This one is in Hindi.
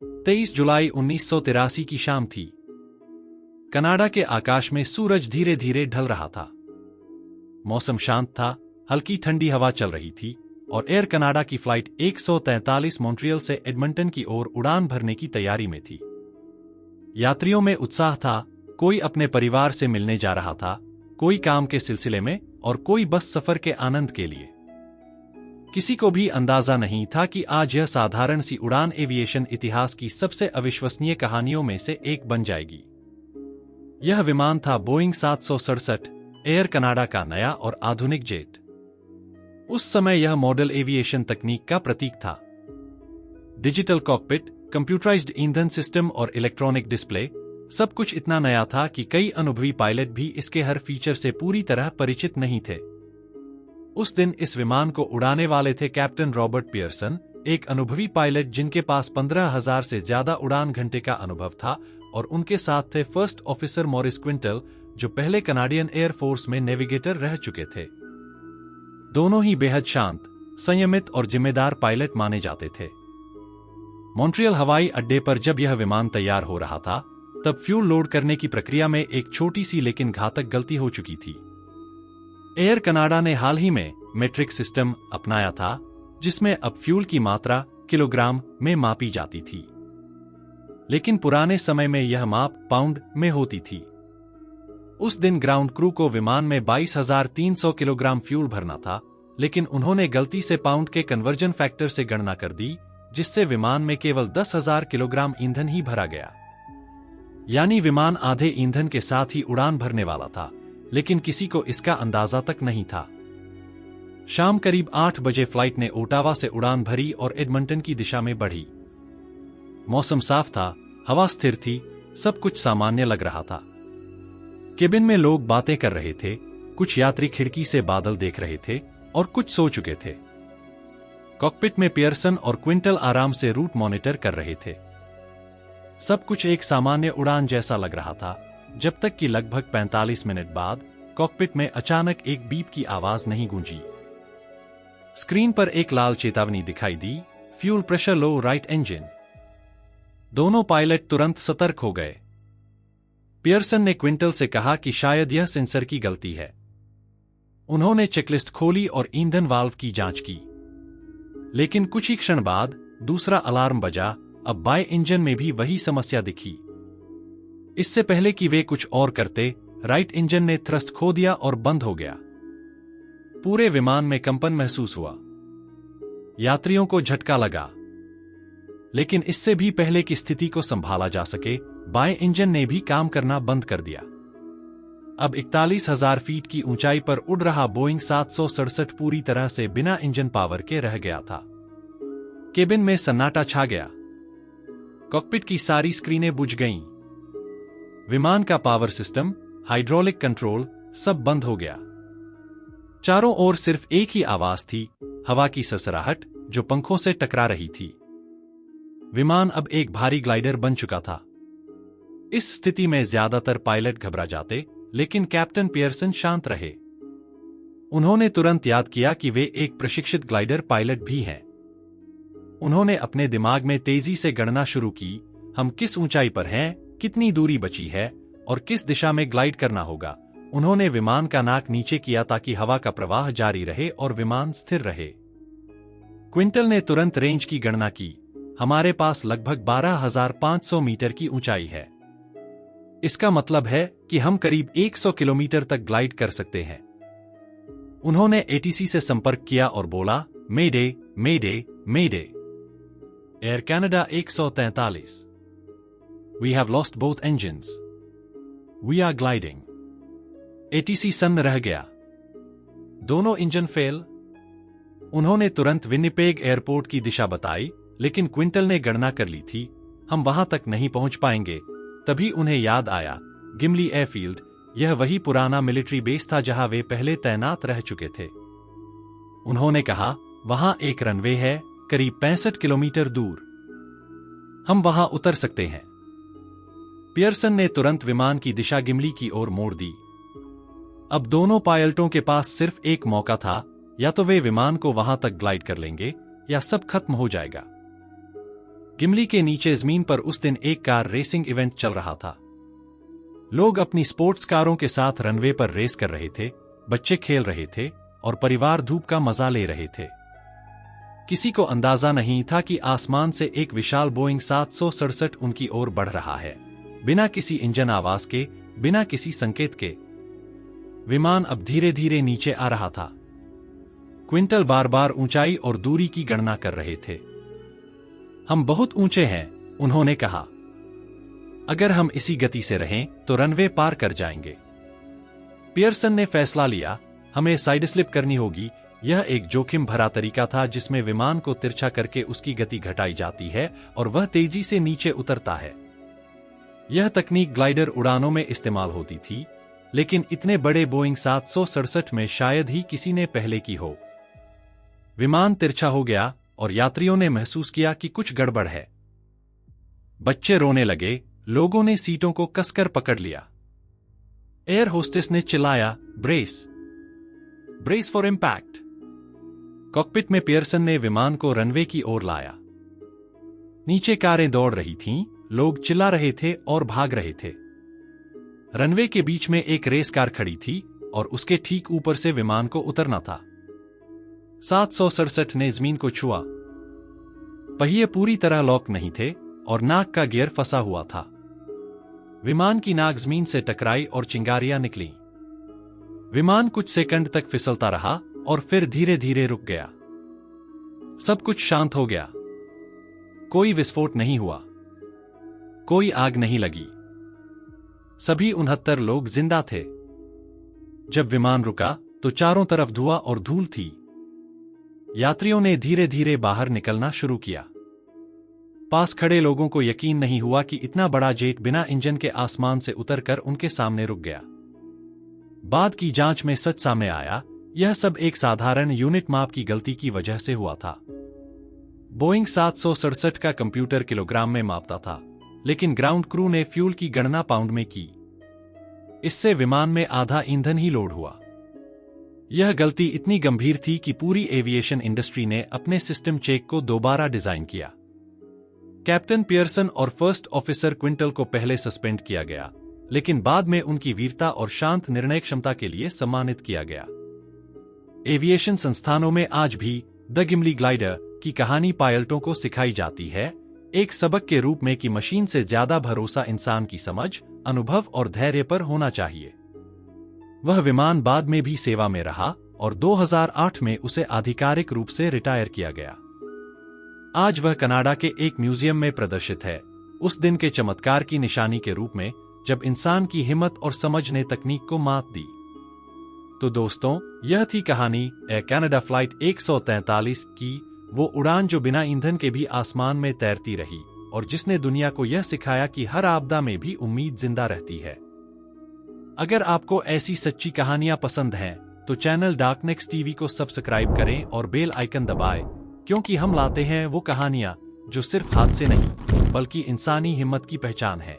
23 जुलाई 1983 की शाम थी। कनाडा के आकाश में सूरज धीरे धीरे ढल रहा था। मौसम शांत था, हल्की ठंडी हवा चल रही थी और एयर कनाडा की फ्लाइट 143 मॉन्ट्रियल से एडमंटन की ओर उड़ान भरने की तैयारी में थी। यात्रियों में उत्साह था, कोई अपने परिवार से मिलने जा रहा था, कोई काम के सिलसिले में और कोई बस सफर के आनंद के लिए। किसी को भी अंदाजा नहीं था कि आज यह साधारण सी उड़ान एविएशन इतिहास की सबसे अविश्वसनीय कहानियों में से एक बन जाएगी। यह विमान था बोइंग 767, एयर कनाडा का नया और आधुनिक जेट। उस समय यह मॉडल एविएशन तकनीक का प्रतीक था। डिजिटल कॉकपिट, कंप्यूटराइज्ड ईंधन सिस्टम और इलेक्ट्रॉनिक डिस्प्ले, सब कुछ इतना नया था कि कई अनुभवी पायलट भी इसके हर फीचर से पूरी तरह परिचित नहीं थे। उस दिन इस विमान को उड़ाने वाले थे कैप्टन रॉबर्ट पियर्सन, एक अनुभवी पायलट जिनके पास 15,000 से ज्यादा उड़ान घंटे का अनुभव था, और उनके साथ थे फर्स्ट ऑफिसर मॉरिस क्विंटल, जो पहले कनाडियन एयरफोर्स में नेविगेटर रह चुके थे। दोनों ही बेहद शांत, संयमित और जिम्मेदार पायलट माने जाते थे। मॉन्ट्रियल हवाई अड्डे पर जब यह विमान तैयार हो रहा था, तब फ्यूल लोड करने की प्रक्रिया में एक छोटी सी लेकिन घातक गलती हो चुकी थी। एयर कनाडा ने हाल ही में मेट्रिक सिस्टम अपनाया था, जिसमें अब फ्यूल की मात्रा किलोग्राम में मापी जाती थी, लेकिन पुराने समय में यह माप पाउंड में होती थी। उस दिन ग्राउंड क्रू को विमान में 22,300 किलोग्राम फ्यूल भरना था, लेकिन उन्होंने गलती से पाउंड के कन्वर्जन फैक्टर से गणना कर दी, जिससे विमान में केवल 10,000 किलोग्राम ईंधन ही भरा गया। यानी विमान आधे ईंधन के साथ ही उड़ान भरने वाला था, लेकिन किसी को इसका अंदाजा तक नहीं था। शाम करीब 8 बजे फ्लाइट ने ओटावा से उड़ान भरी और एडमंटन की दिशा में बढ़ी। मौसम साफ था, हवा स्थिर थी, सब कुछ सामान्य लग रहा था। केबिन में लोग बातें कर रहे थे, कुछ यात्री खिड़की से बादल देख रहे थे और कुछ सो चुके थे। कॉकपिट में पियर्सन और क्विंटल आराम से रूट मॉनिटर कर रहे थे। सब कुछ एक सामान्य उड़ान जैसा लग रहा था, जब तक कि लगभग 45 मिनट बाद कॉकपिट में अचानक एक बीप की आवाज नहीं गूंजी। स्क्रीन पर एक लाल चेतावनी दिखाई दी, fuel pressure low, right engine. दोनों पायलट तुरंत सतर्क हो गए। पियर्सन ने क्विंटल से कहा कि शायद यह सेंसर की गलती है। उन्होंने चेकलिस्ट खोली और ईंधन वाल्व की जांच की, लेकिन कुछ ही क्षण बाद दूसरा अलार्म बजा। अब बाएं इंजन में भी वही समस्या दिखी। इससे पहले कि वे कुछ और करते, राइट इंजन ने थ्रस्ट खो दिया और बंद हो गया। पूरे विमान में कंपन महसूस हुआ। यात्रियों को झटका लगा, लेकिन इससे भी पहले कि स्थिति को संभाला जा सके, बाएं इंजन ने भी काम करना बंद कर दिया। अब 41,000 फीट की ऊंचाई पर उड़ रहा बोइंग 767 पूरी तरह से बिना इंजन पावर के रह गया था। केबिन में सन्नाटा छा गया। कॉकपिट की सारी स्क्रीनें बुझ गईं। विमान का पावर सिस्टम, हाइड्रोलिक कंट्रोल, सब बंद हो गया। चारों ओर सिर्फ एक ही आवाज थी, हवा की सरसराहट जो पंखों से टकरा रही थी। विमान अब एक भारी ग्लाइडर बन चुका था। इस स्थिति में ज्यादातर पायलट घबरा जाते, लेकिन कैप्टन पियर्सन शांत रहे। उन्होंने तुरंत याद किया कि वे एक प्रशिक्षित ग्लाइडर पायलट भी हैं। उन्होंने अपने दिमाग में तेजी से गणना शुरू की, हम किस ऊंचाई पर हैं, कितनी दूरी बची है और किस दिशा में ग्लाइड करना होगा। उन्होंने विमान का नाक नीचे किया ताकि हवा का प्रवाह जारी रहे और विमान स्थिर रहे। क्विंटल ने तुरंत रेंज की गणना की, हमारे पास लगभग 12,500 मीटर की ऊंचाई है। इसका मतलब है कि हम करीब 100 किलोमीटर तक ग्लाइड कर सकते हैं। उन्होंने एटीसी से संपर्क किया और बोला, mayday, mayday, mayday. Air Canada 143। We have lost both engines. We are gliding. ATC सन्न रह गया। दोनों इंजन फेल। उन्होंने तुरंत विनिपेग एयरपोर्ट की दिशा बताई, लेकिन क्विंटल ने गणना कर ली थी, हम वहां तक नहीं पहुंच पाएंगे। तभी उन्हें याद आया, गिमली एयरफील्ड, यह वही पुराना मिलिट्री बेस था जहां वे पहले तैनात रह चुके थे। उन्होंने कहा, वहां एक रनवे है, करीब 65 किलोमीटर दूर। हम वहां उतर सकते हैं। पियर्सन ने तुरंत विमान की दिशा गिमली की ओर मोड़ दी। अब दोनों पायलटों के पास सिर्फ एक मौका था, या तो वे विमान को वहां तक ग्लाइड कर लेंगे या सब खत्म हो जाएगा। गिमली के नीचे जमीन पर उस दिन एक कार रेसिंग इवेंट चल रहा था। लोग अपनी स्पोर्ट्स कारों के साथ रनवे पर रेस कर रहे थे, बच्चे खेल रहे थे और परिवार धूप का मजा ले रहे थे। किसी को अंदाजा नहीं था कि आसमान से एक विशाल बोइंग 767 उनकी ओर बढ़ रहा है, बिना किसी इंजन आवाज के, बिना किसी संकेत के। विमान अब धीरे धीरे नीचे आ रहा था। क्विंटल बार बार ऊंचाई और दूरी की गणना कर रहे थे। हम बहुत ऊंचे हैं, उन्होंने कहा। अगर हम इसी गति से रहें तो रनवे पार कर जाएंगे। पियर्सन ने फैसला लिया, हमें साइड स्लिप करनी होगी। यह एक जोखिम भरा तरीका था जिसमें विमान को तिरछा करके उसकी गति घटाई जाती है और वह तेजी से नीचे उतरता है। यह तकनीक ग्लाइडर उड़ानों में इस्तेमाल होती थी, लेकिन इतने बड़े बोइंग 767 में शायद ही किसी ने पहले की हो। विमान तिरछा हो गया और यात्रियों ने महसूस किया कि कुछ गड़बड़ है। बच्चे रोने लगे, लोगों ने सीटों को कसकर पकड़ लिया। एयर होस्टेस ने चिल्लाया, brace, brace for impact. Cockpit में पियर्सन ने विमान को रनवे की ओर लाया। नीचे कारें दौड़ रही थीं, लोग चिल्ला रहे थे और भाग रहे थे। रनवे के बीच में एक रेस कार खड़ी थी और उसके ठीक ऊपर से विमान को उतरना था। 767 ने जमीन को छुआ। पहिए पूरी तरह लॉक नहीं थे और नाक का गियर फंसा हुआ था। विमान की नाक जमीन से टकराई और चिंगारियां निकली। विमान कुछ सेकंड तक फिसलता रहा और फिर धीरे धीरे रुक गया। सब कुछ शांत हो गया। कोई विस्फोट नहीं हुआ, कोई आग नहीं लगी। सभी 69 लोग जिंदा थे। जब विमान रुका तो चारों तरफ धुआं और धूल थी। यात्रियों ने धीरे धीरे बाहर निकलना शुरू किया। पास खड़े लोगों को यकीन नहीं हुआ कि इतना बड़ा जेट बिना इंजन के आसमान से उतरकर उनके सामने रुक गया। बाद की जांच में सच सामने आया, यह सब एक साधारण यूनिट माप की गलती की वजह से हुआ था। बोइंग 767 का कंप्यूटर किलोग्राम में मापता था, लेकिन ग्राउंड क्रू ने फ्यूल की गणना पाउंड में की। इससे विमान में आधा ईंधन ही लोड हुआ। यह गलती इतनी गंभीर थी कि पूरी एविएशन इंडस्ट्री ने अपने सिस्टम चेक को दोबारा डिजाइन किया। कैप्टन पियर्सन और फर्स्ट ऑफिसर क्विंटल को पहले सस्पेंड किया गया, लेकिन बाद में उनकी वीरता और शांत निर्णय क्षमता के लिए सम्मानित किया गया। एविएशन संस्थानों में आज भी द गिमली ग्लाइडर की कहानी पायलटों को सिखाई जाती है, एक सबक के रूप में कि मशीन से ज्यादा भरोसा इंसान की समझ, अनुभव और धैर्य पर होना चाहिए। वह विमान बाद में भी सेवा में रहा और 2008 में उसे आधिकारिक रूप से रिटायर किया गया। आज वह कनाडा के एक म्यूजियम में प्रदर्शित है, उस दिन के चमत्कार की निशानी के रूप में जब इंसान की हिम्मत और समझ ने तकनीक को मात दी। तो दोस्तों, यह थी कहानी एयर कनाडा फ्लाइट 143 की, वो उड़ान जो बिना ईंधन के भी आसमान में तैरती रही और जिसने दुनिया को यह सिखाया कि हर आपदा में भी उम्मीद जिंदा रहती है। अगर आपको ऐसी सच्ची कहानियां पसंद हैं, तो चैनल डार्कनेक्स टीवी को सब्सक्राइब करें और बेल आइकन दबाएं, क्योंकि हम लाते हैं वो कहानियां जो सिर्फ हादसे नहीं, बल्कि इंसानी हिम्मत की पहचान है।